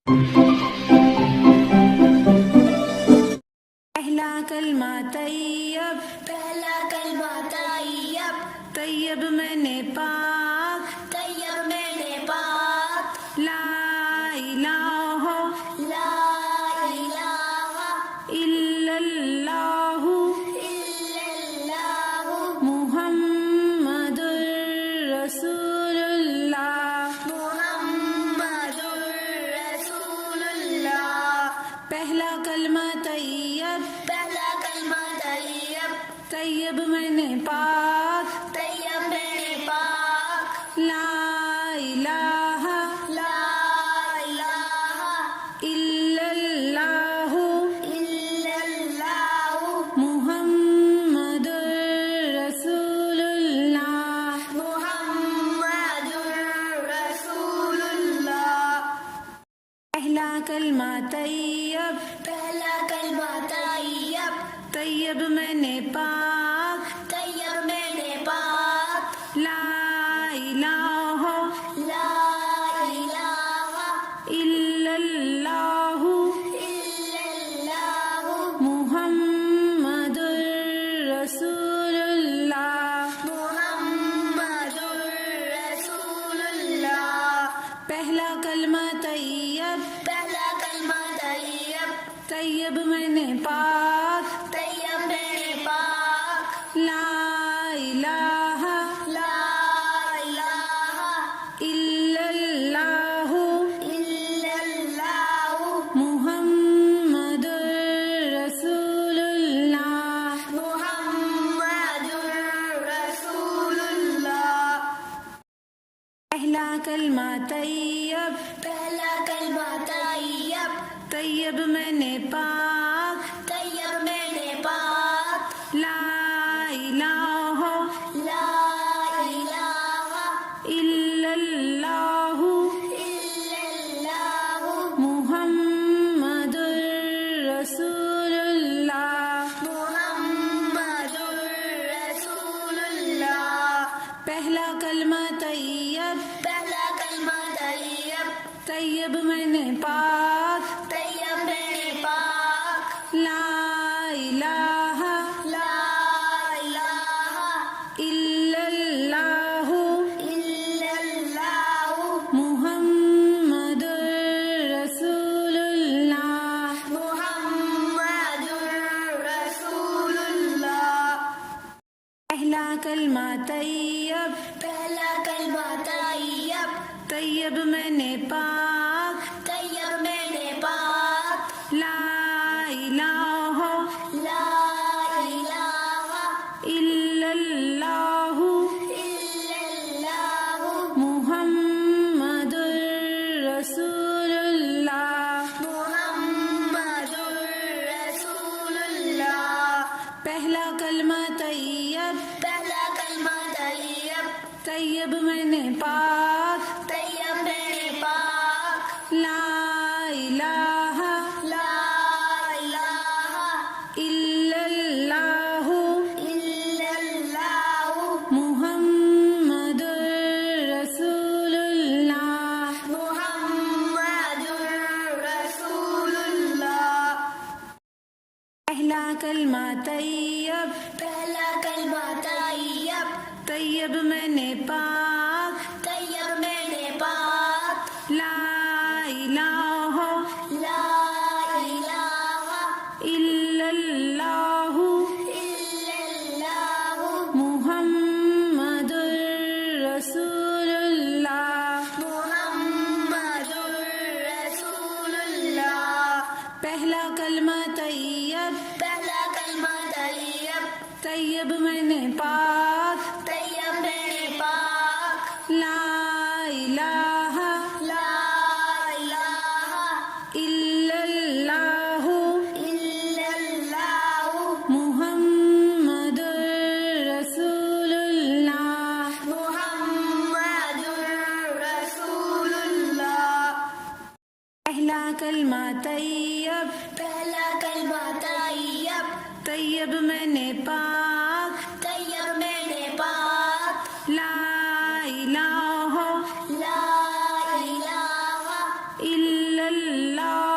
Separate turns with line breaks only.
پہلا کلمہ طیب،
پہلا کلمہ طیب،
طیب میں نے پاک،
طیب میں نے پاک،
لا الہ
لا الہ
الا اللہ
الا اللہ،
محمد رسول اللہ۔
محمد رسول اللہ۔
پہلا کلمہ طیب،
پہلا کلمہ طیب،
طیب میں نے پاک،
طیب میں نے پاک،
لا الہ
لا الہ
الا اللہ
الا اللہ،
محمد رسول اللہ۔
محمد رسول اللہ۔
پہلا کلمہ طیب،
پہلا کلمہ طیب،
طیب میں نے پاک،
طیب میں نے پاک،
لا الہ
لا الہ
الا اللہ
الا اللہ،
محمد رسول اللہ۔
محمد رسول اللہ۔
پہلا کلمہ طیب،
پہلا کلمہ طیب،
طیب میں نے پاک،
طیب میں نے پاک،
لا الہ
لا الہ
الا اللہ
الا اللہ،
محمد رسول اللہ۔
محمد رسول اللہ۔
پہلا کلمہ طیب،
پہلا کلمہ طیب،
طیب میں نے پاک،
طیب میں نے پاک،
لا الہ
لا الہ
الا اللہ
الا اللہ،
محمد رسول اللہ۔
محمد رسول اللہ۔
پہلا کلمہ طیب،
پہلا کلمہ طیب،
طیب میں نے پاک،
طیب میں نے پاک،
لا الہ
لا الہ
الا اللہ
الا اللہ،
محمد رسول اللہ۔
محمد رسول اللہ۔
پہلا کلمہ طیب،
پہلا کلمہ طیب،
طیب میں نے پاک،
طیب میں نے پاک،
لا الہ
لا الہ
الا اللہ
الا اللہ،
محمد رسول اللہ۔
محمد رسول اللہ۔
پہلا کلمہ طیب،
پہلا کلمہ طیب،
طیب میں نے پاک،
طیب میں نے پاک،
لا الہ
لا الہ
الا اللہ
الا اللہ،
محمد رسول اللہ۔
محمد رسول اللہ۔
پہلا کلمہ طیب،
پہلا کلمہ طیب،
طیب میں نے پاک،
طیب میں نے پاک،
لا الہ
لا الہ
الا اللہ
الا اللہ،
محمد رسول اللہ۔
محمد رسول اللہ۔
پہلا کلمہ طیب،
پہلا کلمہ طیب،
طیب میں نے پاک،
طیب میں نے پاک،
لا الہ
لا الہ
الا اللہ
الا اللہ،
محمد رسول اللہ۔
محمد رسول اللہ۔
پہلا کلمہ طیب،
پہلا کلمہ طیب،
طیب میں نے پاک،
طیب میں نے پاک،
لا الہ
لا الہ
الا اللہ